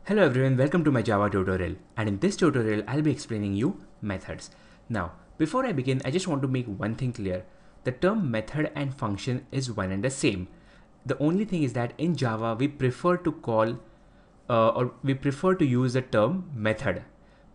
Hello everyone, welcome to my Java tutorial, and in this tutorial I'll be explaining you methods. Now before I begin, I just want to make one thing clear. The term method and function is one and the same. The only thing is that in Java we prefer to call or we prefer to use the term method,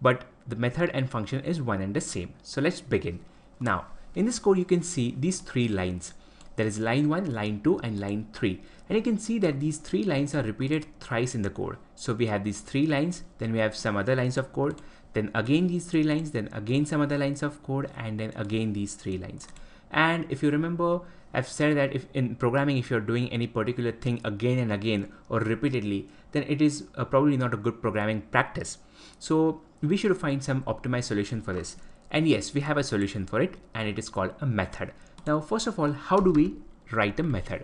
but the method and function is one and the same. So let's begin. Now in this code you can see these three lines. There is line 1, line 2 and line 3, and you can see that these three lines are repeated thrice in the code. So we have these three lines, then we have some other lines of code, then again these three lines, then again some other lines of code, and then again these three lines. And if you remember, I've said that if in programming, if you're doing any particular thing again and again or repeatedly, then it is probably not a good programming practice. So we should find some optimized solution for this. And yes, we have a solution for it, and it is called a method. Now, first of all, how do we write a method?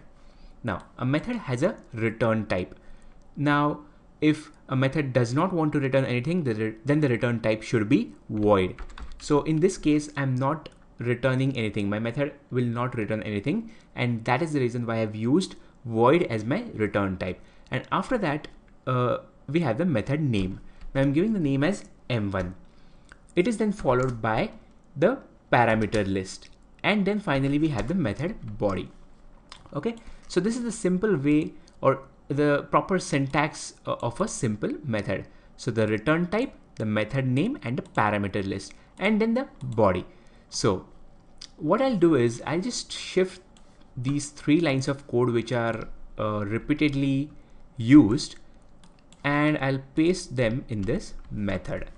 Now, a method has a return type. Now, if a method does not want to return anything, then the return type should be void. So in this case, I'm not returning anything. My method will not return anything, and that is the reason why I've used void as my return type. And after that, we have the method name. Now I'm giving the name as m1. It is then followed by the parameter list, and then finally we have the method body. Okay, so this is the simple way or the proper syntax of a simple method. So the return type, the method name, and the parameter list, and then the body. So what I'll do is I'll just shift these three lines of code which are repeatedly used, and I'll paste them in this method.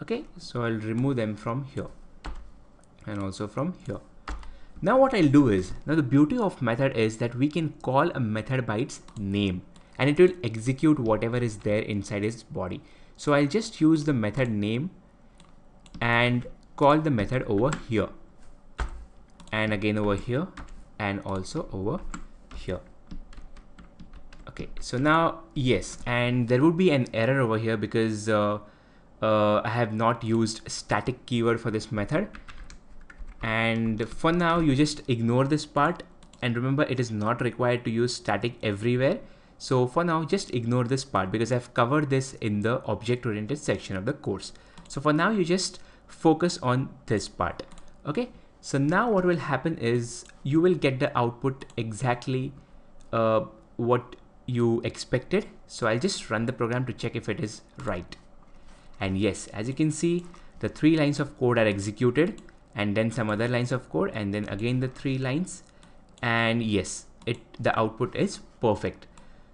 Okay, so I'll remove them from here and also from here. Now what I'll do is, now the beauty of method is that we can call a method by its name, and it will execute whatever is there inside its body. So I'll just use the method name and call the method over here, and again over here, and also over here. Okay, so now yes, and there would be an error over here because I have not used static keyword for this method. And for now, you just ignore this part, and remember it is not required to use static everywhere. So for now, just ignore this part because I've covered this in the object-oriented section of the course. So for now, you just focus on this part. Okay, so now what will happen is you will get the output exactly what you expected. So I'll just run the program to check if it is right. And yes, as you can see, the three lines of code are executed, and then some other lines of code, and then again the three lines, and yes, the output is perfect.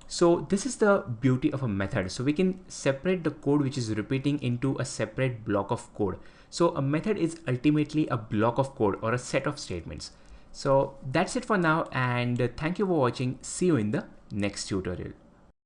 So this is the beauty of a method. So we can separate the code which is repeating into a separate block of code. So a method is ultimately a block of code or a set of statements. So that's it for now, and thank you for watching. See you in the next tutorial.